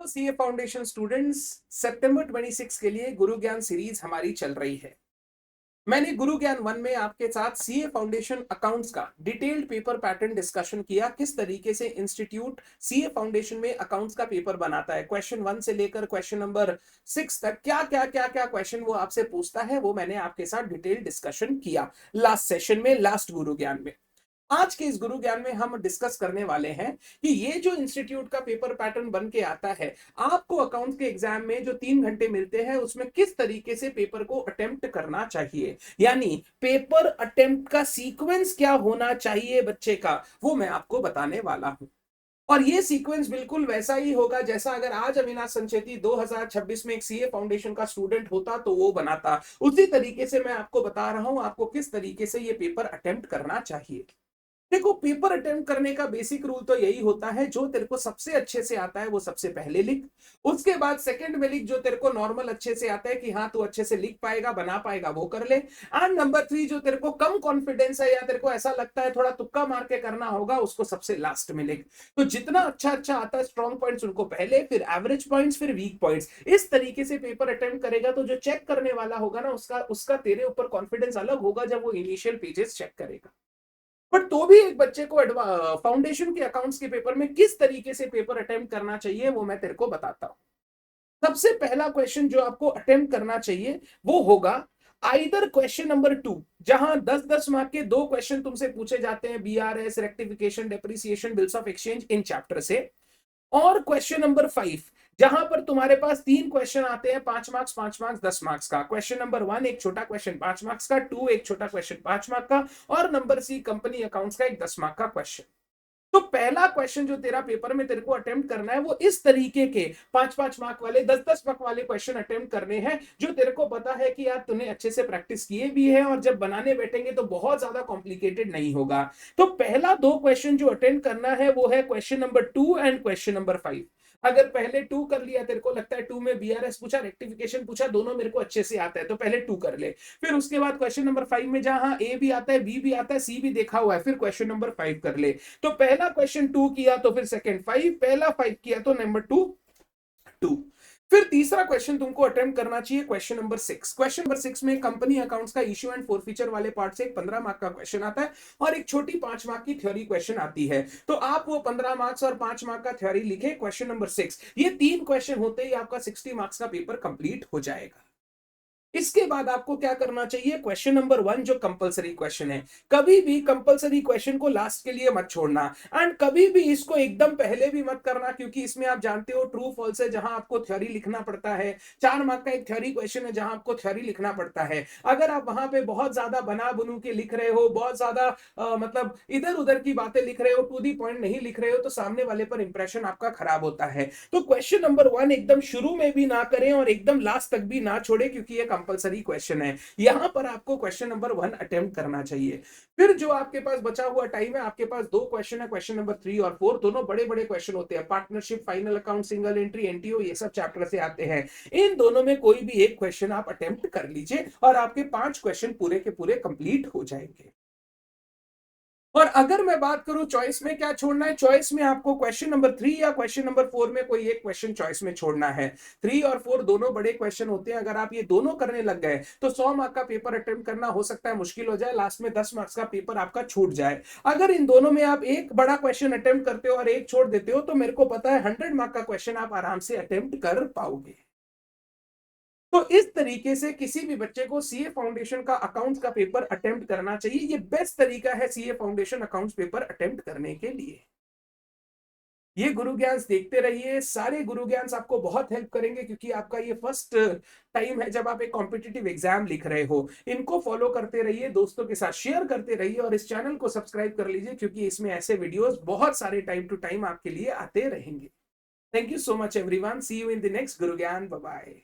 तो CA foundation students, सितंबर 26 के लिए गुरु ज्ञान सीरीज हमारी चल रही है। मैंने गुरु ज्ञान 1 में आपके साथ सीए फाउंडेशन अकाउंट्स का डिटेल्ड पेपर पैटर्न डिस्कशन किया, किस तरीके से इंस्टीट्यूट सीए फाउंडेशन में अकाउंट्स का पेपर बनाता है। क्वेश्चन 1 से लेकर क्वेश्चन नंबर 6 तक क्या क्या क्या क्या क्वेश्चन वो आपसे पूछता है, वो मैंने आपके साथ डिटेल्ड डिस्कशन किया लास्ट सेशन में, लास्ट गुरु ज्ञान में। आज के इस गुरु ज्ञान में हम डिस्कस करने वाले हैं कि ये जो इंस्टीट्यूट का पेपर पैटर्न बन के आता है, आपको अकाउंट्स के एग्जाम में जो 3 घंटे मिलते हैं उसमें किस तरीके से पेपर को अटेम्प्ट करना चाहिए, यानी पेपर अटेम्प्ट का सीक्वेंस क्या होना चाहिए बच्चे का, वो मैं आपको बताने वाला हूं। और ये सीक्वेंस बिल्कुल वैसा ही होगा जैसा अगर आज अविनाश संचेती 2026 में एक सीए फाउंडेशन का स्टूडेंट होता तो वो बनाता। उसी तरीके से मैं आपको बता रहा हूं आपको किस तरीके से ये पेपर अटेम्प्ट करना चाहिए। देखो, पेपर अटेम्प्ट करने का बेसिक रूल तो यही होता है, जो तेरे को सबसे अच्छे से आता है वो सबसे पहले लिख, उसके बाद सेकंड में लिख जो तेरे को नॉर्मल अच्छे से आता है कि हाँ तू अच्छे से लिख पाएगा बना पाएगा वो कर ले। एंड नंबर 3 जो तेरे को कम कॉन्फिडेंस है या तेरे को ऐसा लगता है थोड़ा तुक्का मार के करना होगा, उसको सबसे लास्ट में लिख। तो जितना अच्छा अच्छा आता है स्ट्रॉन्ग पॉइंट्स उनको पहले, फिर एवरेज पॉइंट्स, फिर वीक पॉइंट्स। इस तरीके से पेपर अटेम्प्ट करेगा तो जो चेक करने वाला होगा ना उसका उसका तेरे ऊपर कॉन्फिडेंस अलग होगा जब वो इनिशियल पेजेस चेक करेगा। बट तो भी एक बच्चे को फाउंडेशन के अकाउंट्स के पेपर में किस तरीके से पेपर अटेम्प्ट करना चाहिए वो मैं तेरे को बताता हूं। सबसे पहला क्वेश्चन जो आपको अटेम्प्ट करना चाहिए वो होगा आइदर क्वेश्चन नंबर 2, जहां 10-10 मार्क के 2 क्वेश्चन तुमसे पूछे जाते हैं, BRS, rectification, depreciation, bills of exchange, in chapter से। और क्वेश्चन नंबर 5, जहां पर तुम्हारे पास 3 क्वेश्चन आते हैं, 5 मार्क्स, 5 मार्क्स, 10 मार्क्स का। क्वेश्चन नंबर 1 एक छोटा क्वेश्चन 5 मार्क्स का, 2 एक छोटा क्वेश्चन 5 मार्क का, और नंबर सी कंपनी अकाउंट्स का एक 10 मार्क का क्वेश्चन। तो पहला क्वेश्चन जो तेरा पेपर में तेरे को अटेम्प्ट करना है वो इस तरीके के 5-5 मार्क वाले, 10-10 मार्क वाले क्वेश्चन अटेम्प्ट करने हैं, जो तेरे को पता है कि यार तूने अच्छे से प्रैक्टिस किए भी है और जब बनाने बैठेंगे तो बहुत ज्यादा कॉम्प्लिकेटेड नहीं होगा। तो पहला 2 क्वेश्चन जो अटेम्प्ट करना है वो है question number 2 and question number 5। अगर पहले 2 कर लिया, तेरे को लगता है 2 में बीआरएस पूछा, रेक्टिफिकेशन पूछा, दोनों मेरे को अच्छे से आता है, तो पहले 2 कर ले। फिर उसके बाद क्वेश्चन नंबर 5 में जहां ए भी आता है, बी भी आता है, सी भी देखा हुआ है, फिर क्वेश्चन नंबर 5 कर ले। तो पहला क्वेश्चन 2 किया तो फिर सेकंड 5, पहला 5 किया तो नंबर 2 2। फिर तीसरा क्वेश्चन तुमको अटेम्प्ट करना चाहिए क्वेश्चन नंबर 6। क्वेश्चन नंबर 6 में कंपनी अकाउंट्स का इश्यू एंड फॉरफीचर वाले पार्ट से एक 15 मार्क का क्वेश्चन आता है और एक छोटी 5 मार्क की थ्योरी क्वेश्चन आती है। तो आप वो 15 मार्क्स और 5 मार्क का थ्योरी लिखे क्वेश्चन नंबर 6। ये 3 क्वेश्चन होते ही आपका 60 मार्क्स का पेपर कंप्लीट हो जाएगा। इसके बाद आपको क्या करना चाहिए, क्वेश्चन नंबर 1 जो कंपलसरी क्वेश्चन है, कभी भी कंपलसरी क्वेश्चन को लास्ट के लिए मत छोड़ना। एंड कभी भी इसको एकदम पहले भी मत करना, क्योंकि इसमें आप जानते हो ट्रू फॉल्स है जहां आपको थ्योरी लिखना पड़ता है। 4 मार्क का एक थ्योरी क्वेश्चन है जहां आपको थ्योरी लिखना पड़ता है। अगर आप वहां पे बहुत ज्यादा बना बुनू के लिख रहे हो, बहुत ज्यादा मतलब इधर उधर की बातें लिख रहे हो, टू दी पॉइंट नहीं लिख रहे हो, तो सामने वाले पर इंप्रेशन आपका खराब होता है। तो क्वेश्चन नंबर 1 एकदम शुरू में भी ना करें और एकदम लास्ट तक भी ना छोड़े, क्योंकि ये कंपलसरी क्वेश्चन है। यहां पर आपको क्वेश्चन नंबर 1 अटेम्प्ट करना चाहिए। फिर जो आपके पास बचा हुआ टाइम है, आपके पास 2 क्वेश्चन है, क्वेश्चन नंबर 3 और 4, दोनों बड़े बड़े क्वेश्चन होते हैं। Partnership, final account, single entry, NTO, ये सब चैप्टर से आते हैं। इन दोनों में कोई भी एक क्वेश्चन आप अटेम्प्ट कर लीजिए और आपके 5 क्वेश्चन पूरे के पूरे कंप्लीट हो जाएंगे। और अगर मैं बात करूं चॉइस में क्या छोड़ना है, चॉइस में आपको क्वेश्चन नंबर 3 या क्वेश्चन नंबर 4 में कोई एक क्वेश्चन चॉइस में छोड़ना है। 3 और 4 दोनों बड़े क्वेश्चन होते हैं, अगर आप ये दोनों करने लग गए तो 100 मार्क का पेपर अटेम्प्ट करना हो सकता है मुश्किल हो जाए, लास्ट में 10 मार्क्स का पेपर आपका छूट जाए। अगर इन दोनों में आप एक बड़ा क्वेश्चन अटेम्प्ट करते हो और एक छोड़ देते हो तो मेरे को पता है 100 मार्क का क्वेश्चन आप आराम से अटेम्प्ट कर पाओगे। तो इस तरीके से किसी भी बच्चे को सीए फाउंडेशन का अकाउंट्स का पेपर अटेम्प्ट करना चाहिए। ये बेस्ट तरीका है CA foundation accounts paper attempt करने के लिए। ये गुरु ज्ञान देखते रहिए, सारे गुरु ज्ञान आपको बहुत हेल्प करेंगे, क्योंकि आपका ये फर्स्ट टाइम है जब आप एक कॉम्पिटिटिव एग्जाम लिख रहे हो। इनको फॉलो करते रहिए, दोस्तों के साथ शेयर करते रहिए और इस चैनल को सब्सक्राइब कर लीजिए, क्योंकि इसमें ऐसे वीडियोस बहुत सारे टाइम टू टाइम आपके लिए आते रहेंगे। Thank you so much everyone, see you in the next Guru Gyan, bye bye.